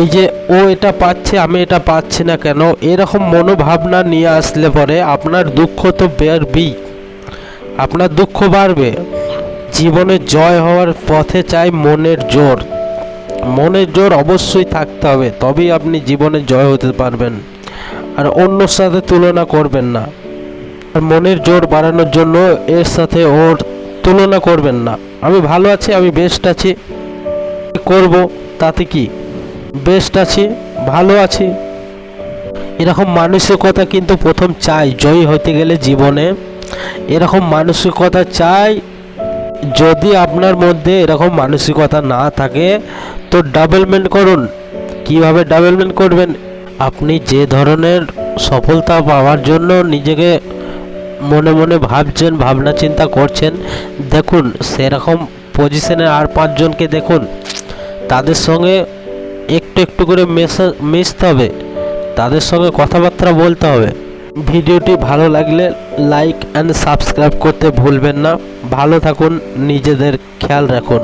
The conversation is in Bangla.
এই যে ও এটা পাচ্ছে আমি এটা পাচ্ছি না কেন, এরকম মনোভাবনা নিয়ে আসলে পরে আপনার দুঃখ তো বাড়বেই, আপনার দুঃখ বাড়বে। জীবনে জয় হওয়ার পথে চাই মনের জোর। মনের জোর অবশ্যই থাকতে হবে, তবেই আপনি জীবনে জয় হতে পারবেন। আর অন্যর সাথে তুলনা করবেন না। আর মনের জোর বাড়ানোর জন্য এর সাথে ওর তুলনা করবেন না। আমি ভালো আছি, আমি বেস্ট আছি, করব তাতে কি, বেস্ট আছি, ভালো আছি, এরকম মানসিকতা কিন্তু প্রথম চাই জয়ী হতে গেলে জীবনে। এরকম মানসিকতা চাই। যদি আপনার মধ্যে এরকম মানসিকতা না থাকে তো ডেভেলপমেন্ট করুন। কিভাবে ডেভেলপমেন্ট করবেন? আপনি যে ধরনের সফলতা পাওয়ার জন্য নিজেকে মনে মনে ভাবছেন, ভাবনা চিন্তা করছেন, দেখুন সেরকম পজিশনে আর 5 জনকে দেখুন, তাদের সঙ্গে একটু একটু করে মিশতে হবে, তাদের সঙ্গে কথাবার্তা বলতে হবে। ভিডিওটি ভালো লাগলে লাইক অ্যান্ড সাবস্ক্রাইব করতে ভুলবেন না। ভালো থাকুন, নিজেদের খেয়াল রাখুন।